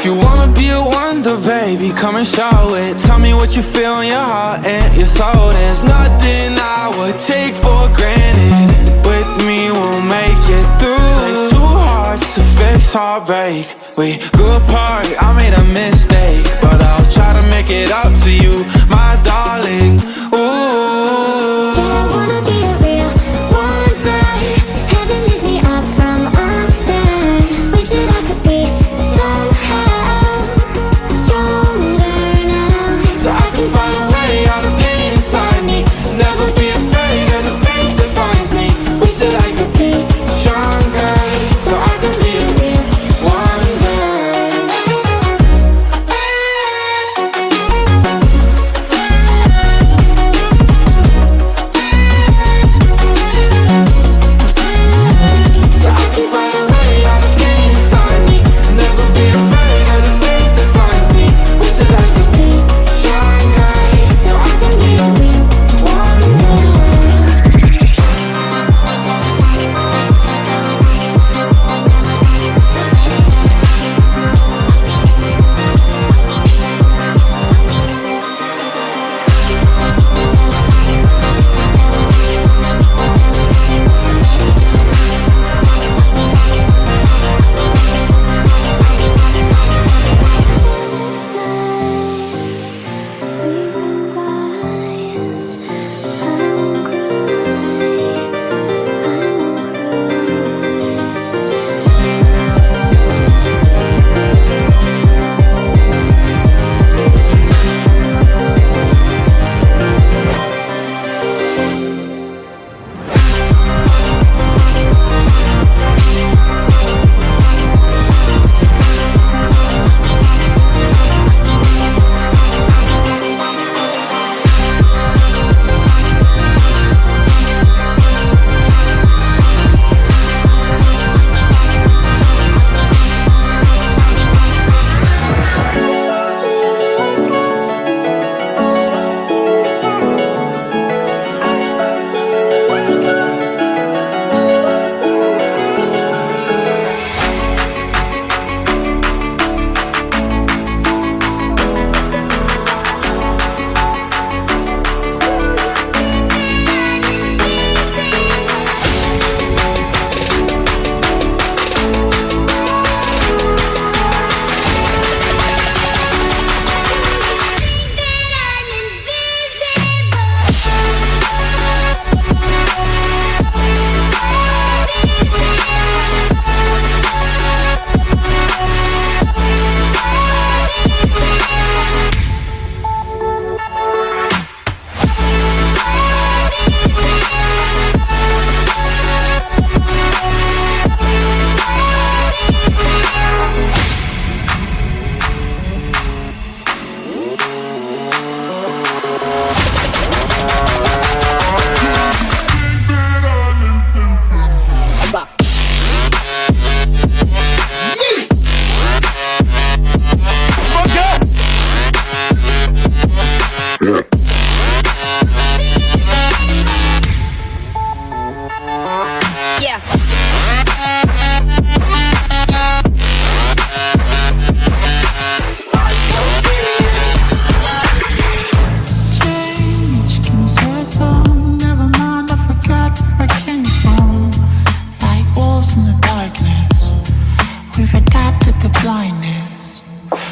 If you wanna be a wonder, baby, come and show it. Tell me what you feel in your heart and your soul. There's nothing I would take for granted. With me, we'll make it through. Takes two hearts to fix heartbreak. We grew apart, I made a mistake, but I'll try to make it up to you, my darling. Ooh, yeah, I wanna be a real wonder. Heaven lifts me up from under. Wish that I could be somehow stronger now, so I can find a way out of pain inside me. Never be afraid of the fate that finds me. Wish that I could be stronger, so I can be a real wonder. So I can find a way out of pain inside me. Never be afraid of the fate that finds me. Wish that I could be stronger, so I can be a real wonder. Sweet goodbyes, I won't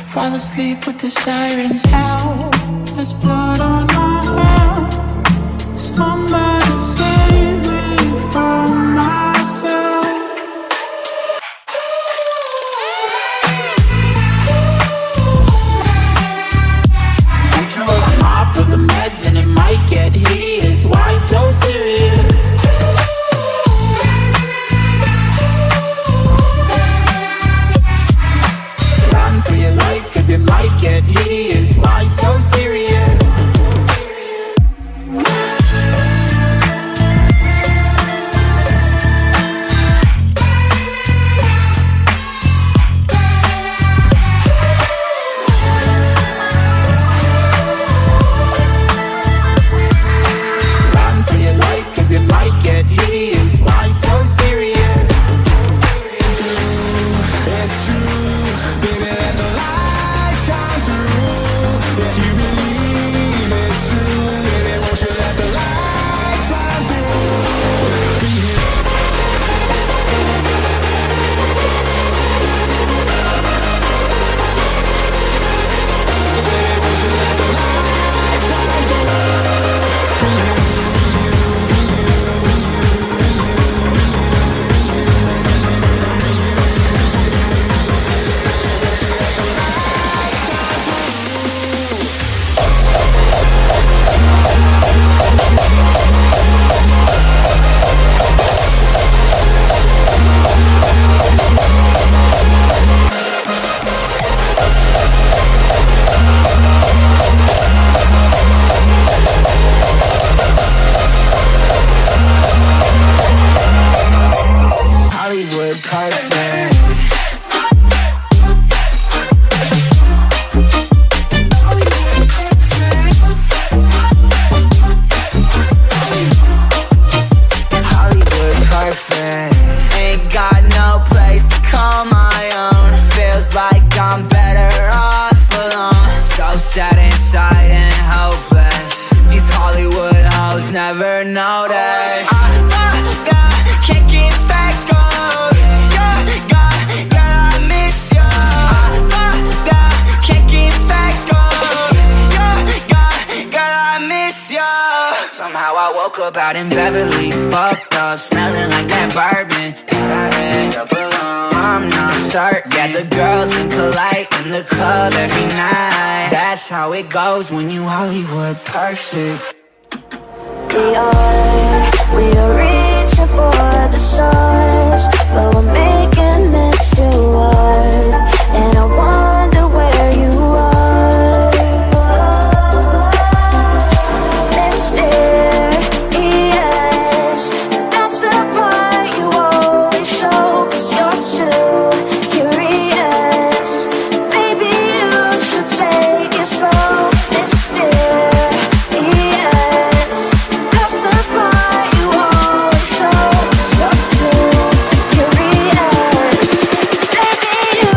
Fall asleep with the sirens out. There's blood on my hands. Somebody save me from myself. I'm off of the meds and it might get hideous. Why so serious? Run for your life, cause it might get hideous. Why so serious? Run for your life, cause it might get hideous. Why so serious? It's true, baby, there's no lie. I'm better off alone. So sad inside and hopeless. These Hollywood hoes never notice. Can't get back on. Girl, I miss you. Can't get back on. Girl, I miss you. Somehow I woke up out in Beverly, fucked up, smelling like that bourbon. And I end up alone. I'm not certain. Yeah, the girls impolite in the club every night. That's how it goes when you Hollywood perfect. We are reaching for the stars, but we're making this too hard. And I wonder where you are, mysterious. That's the part you always show, 'cause you're too curious. Maybe you should take it slow, mysterious. That's the part you always show, 'cause you're too curious. Maybe you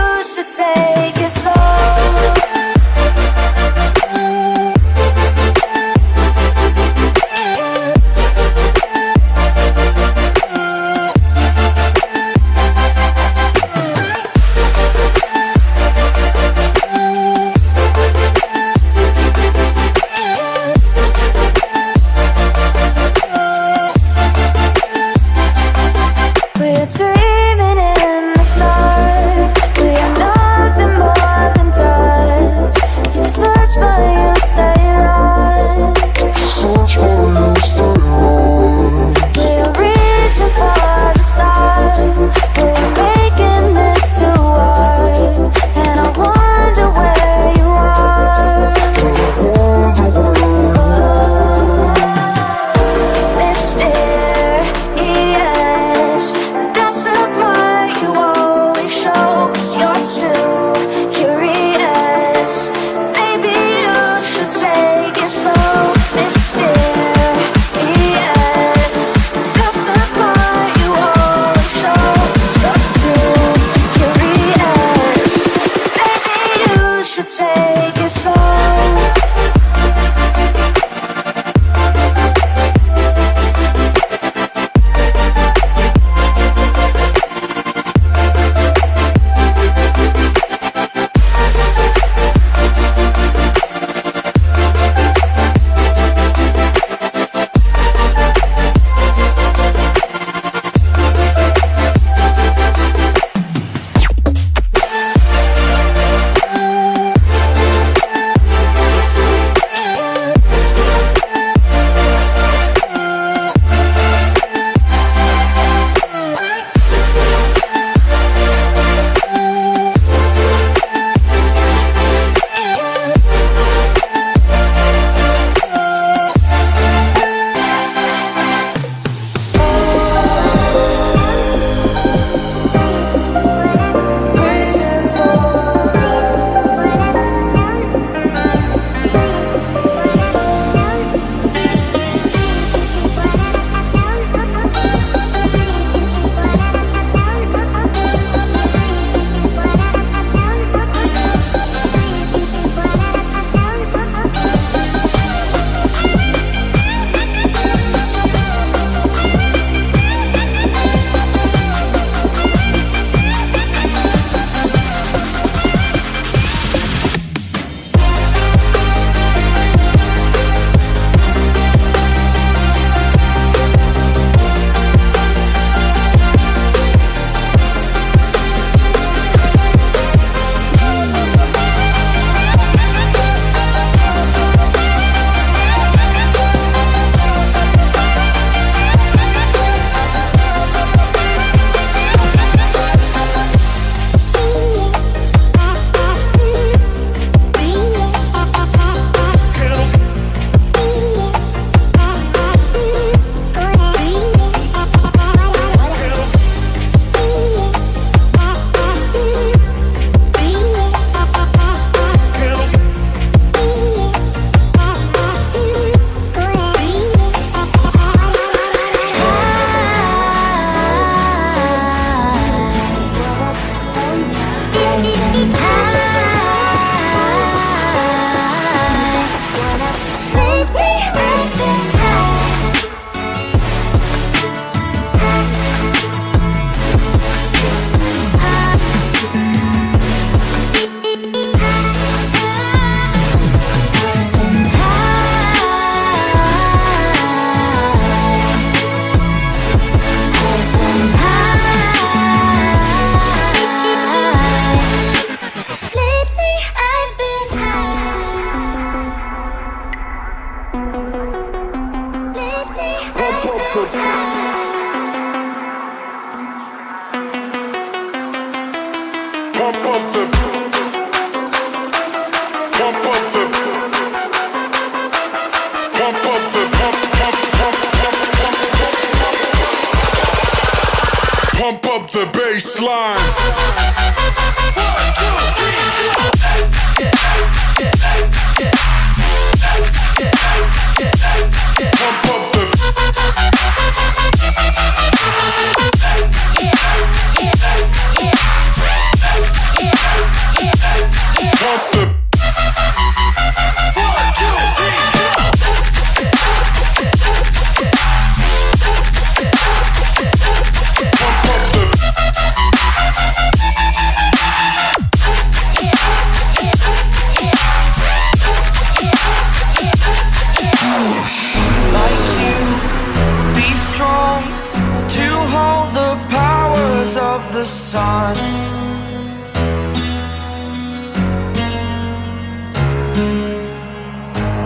The sun,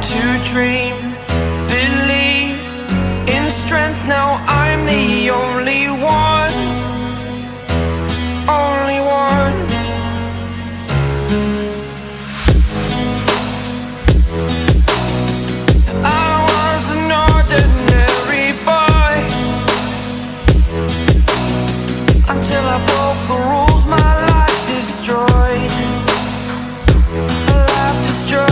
to dream, believe in strength. Now I'm the only one, only one. I was an ordinary boy until I broke the rules, my life destroyed. Life destroyed.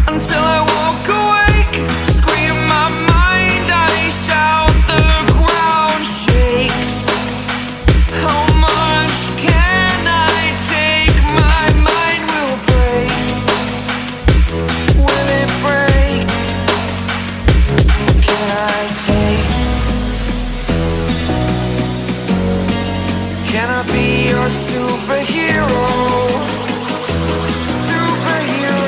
Until I walk awake, scream my mind, I shout, the ground shakes. How much can I take? My mind will break. Will it break? Can I take? Can I be your superhero? Superhero.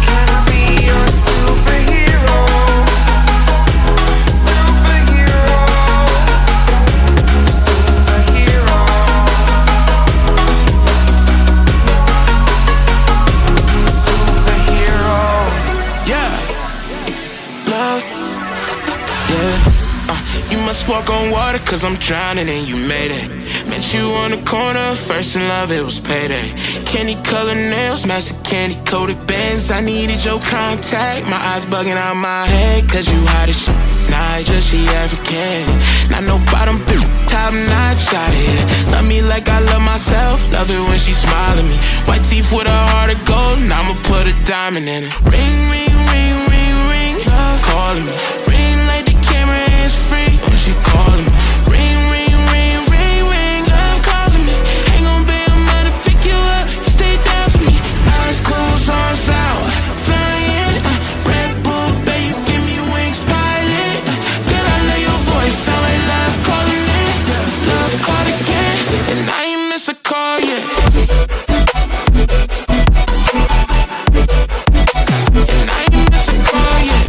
Can I be your superhero? Superhero. Superhero. Yeah, love, yeah. You must walk on water, cause I'm drowning and you made it. Met you on the corner, first in love, it was payday. Candy colored nails, match the candy coated bands. I needed your contact, my eyes bugging out my head, cause you hot as shit. Nah, just she African. Not no bottom bitch, top notch out of here. Love me like I love myself, love it when she smile at me. White teeth with a heart of gold, and I'ma put a diamond in it. Ring, ring, ring, ring, ring, love calling me. Ring like the camera is free when she calling me. Ring, ring, ring, ring, ring, love calling me. Ain't gon' be a man to pick you up, you stay down for me. Eyes closed, arms out, flying. Red Bull, babe, give me wings, pilot. Girl, I love your voice, sound like love calling it. Love called again, and I ain't miss a call yet. And I ain't miss a call yet.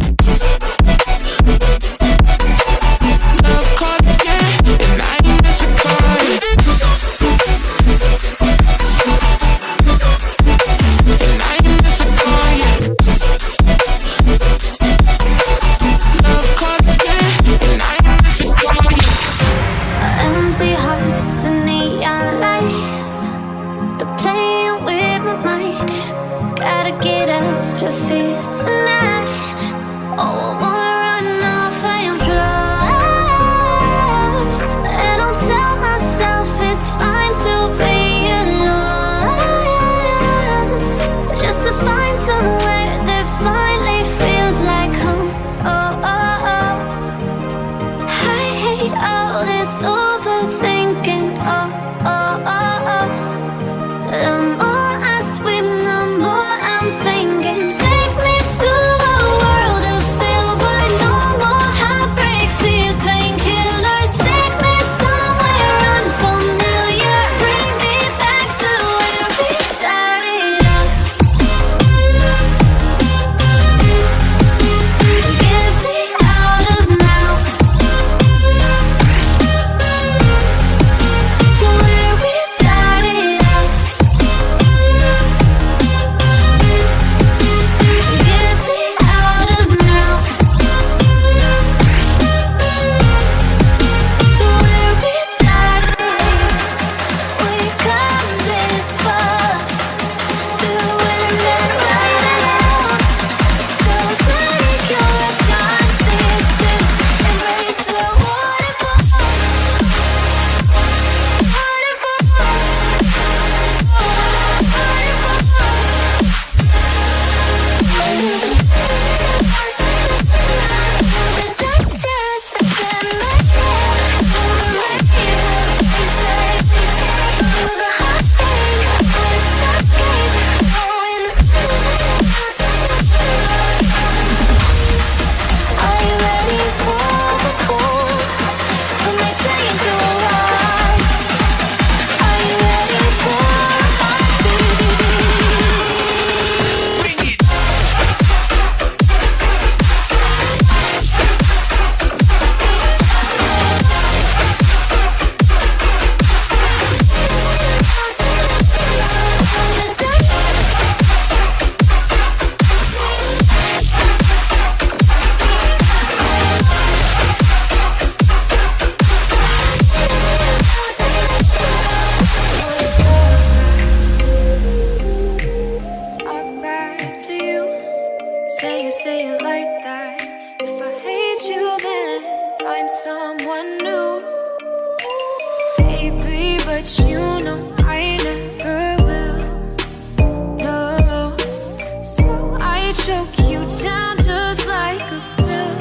choke you down just like a pill.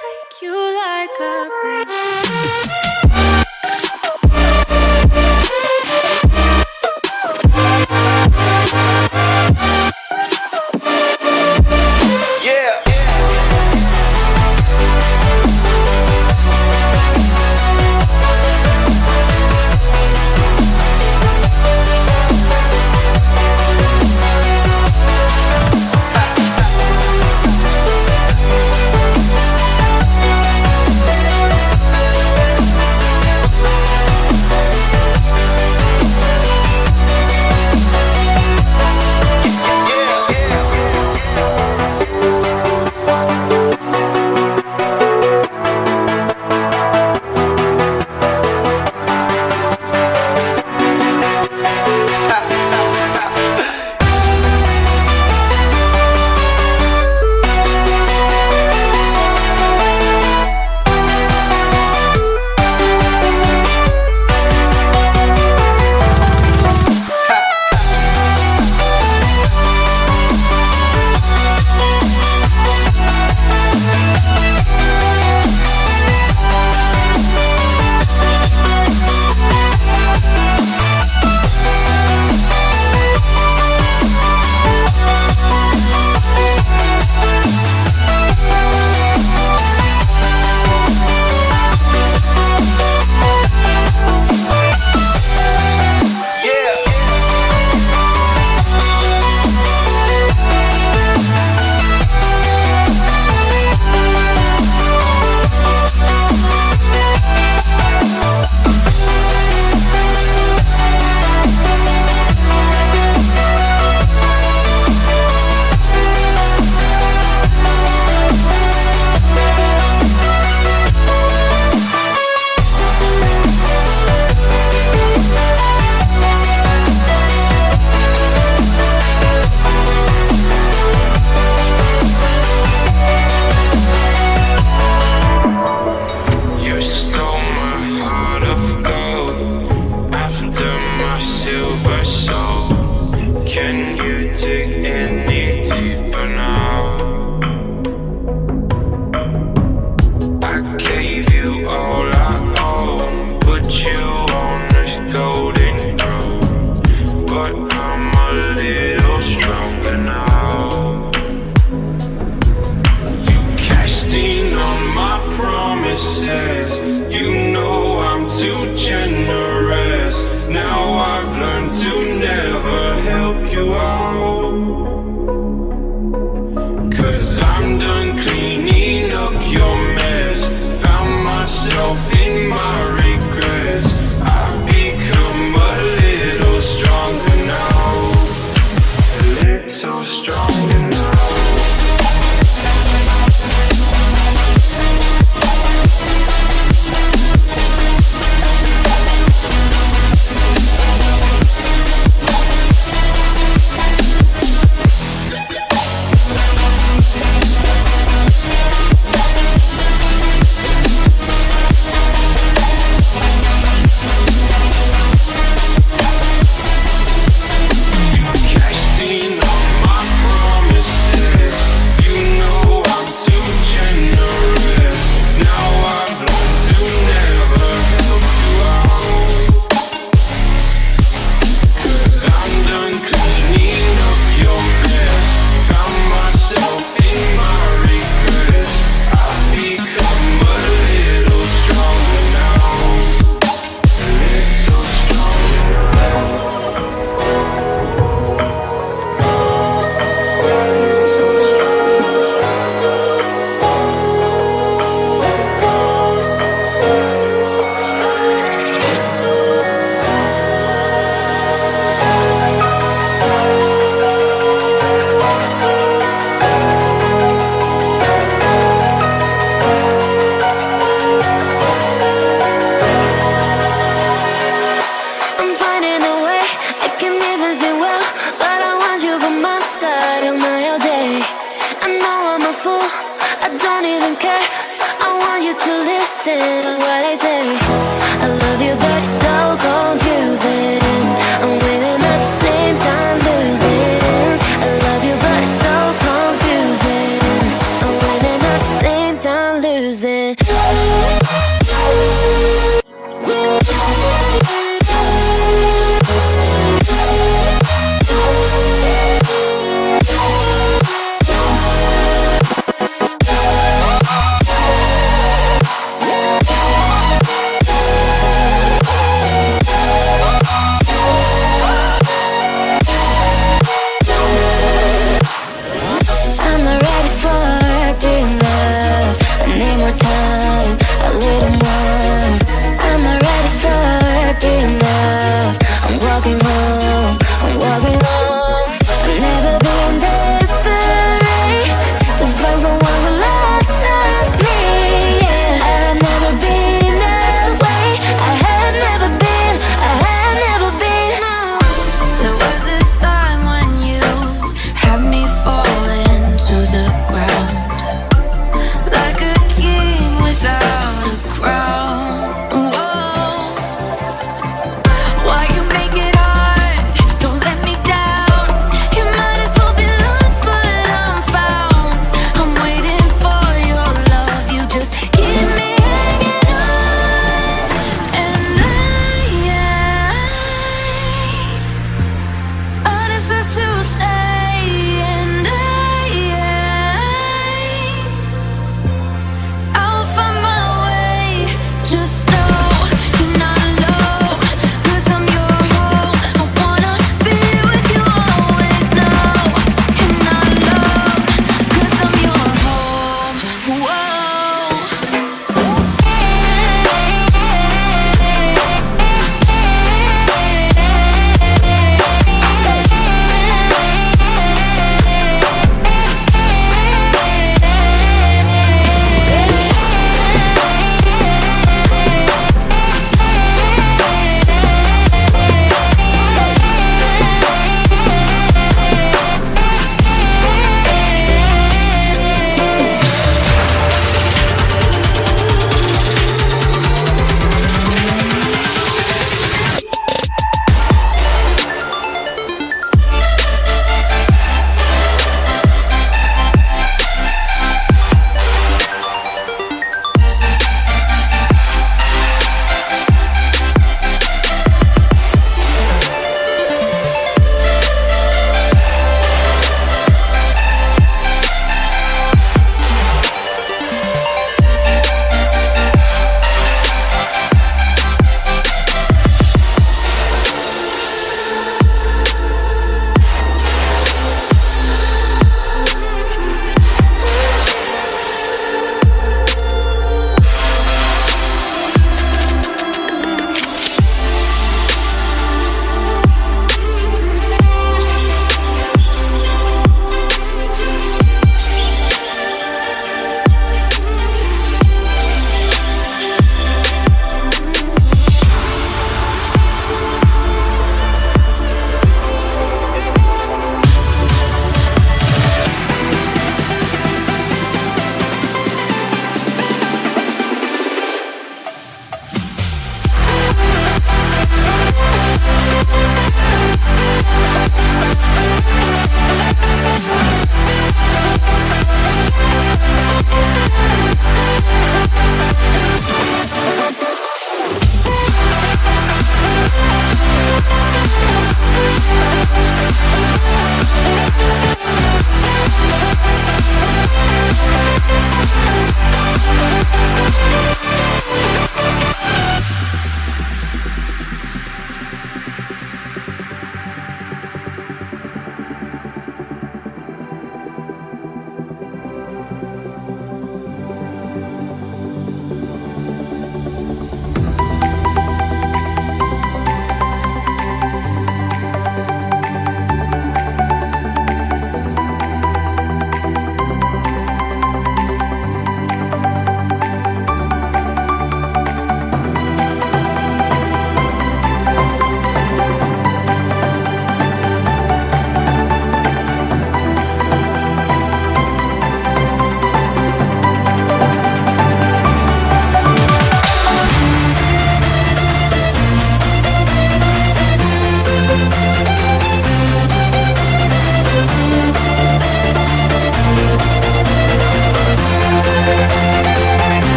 Take you like a pill.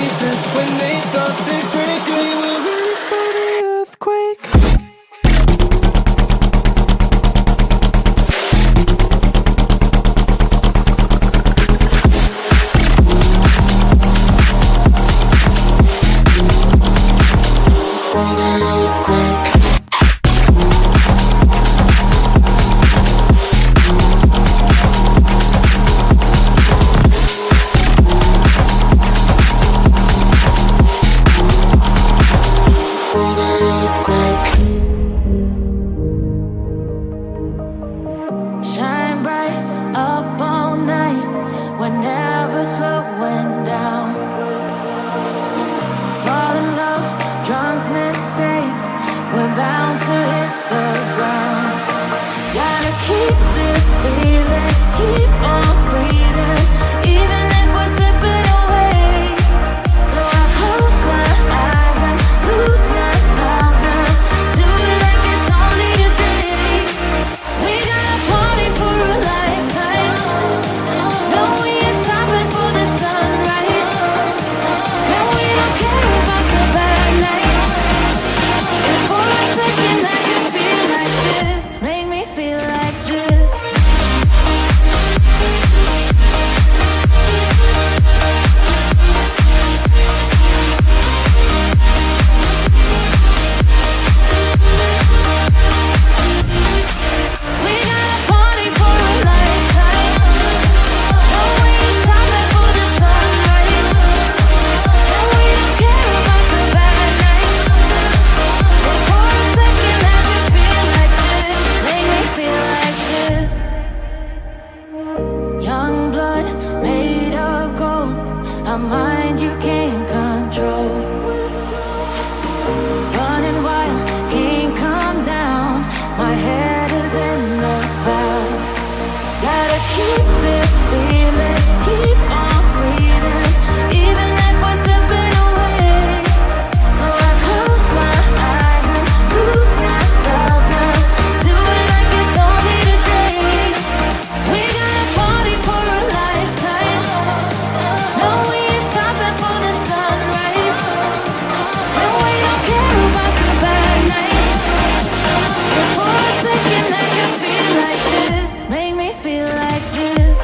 faces when they thought they'd break. We were ready for the earthquake. For the earthquake. Shine bright up all night, we're never slowing down. Fall in love, drunk mistakes, we're bound to hit the ground. Gotta keep this feeling, keep on breathing, even if we're slipping away. So I close my eyes and lose myself now, do it like it's only today. We got a party for a lifetime, no we ain't stopping for the sunrise, and we don't care about the bad nights. If for a second I can feel like this, make me feel like this. We got a party for a lifetime, no we ain't stopping for the sunrise, and we don't care about the bad nights. If for a second I can feel like this, make me feel like this. Young blood made of gold, a mind you can't control. Running wild, can't come down, my head is in the clouds. Gotta keep this feeling, keep on breathing, even if we're slipping away. So I close my eyes and lose myself now, do it like it's only today. We got a party for a lifetime, no we ain't stopping for the sunrise, and we don't care about the bad nights. If for a second I can feel like this, make me feel like this.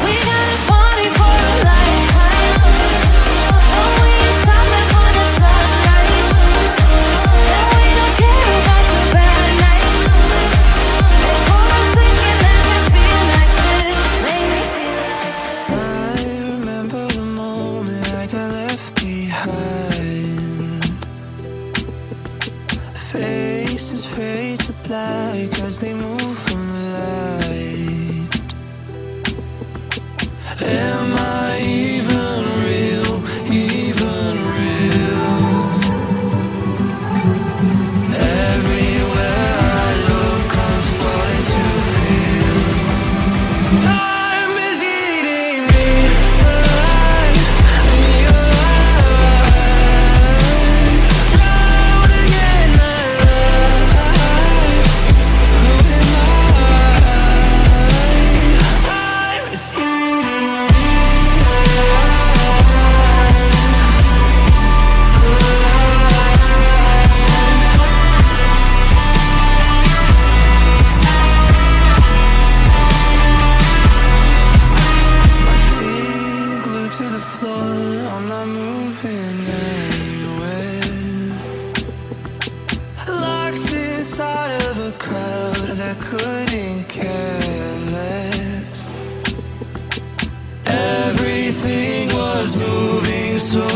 We got a party for a lifetime, no we ain't stopping for the sunrise, and we don't care about the bad nights. If for a second I can feel like this, make me feel like this. I remember the moment I got left behind. Faces fade to black as they move from the light. Am I even real? Even real? Everywhere I look, I'm starting to feel time is eating me alive, me alive. Drowning in my life, losing my eyes. Time is eating me My feet glued to the floor, I'm not moving anywhere. Lost inside of a crowd that couldn't care less. Everything was moving so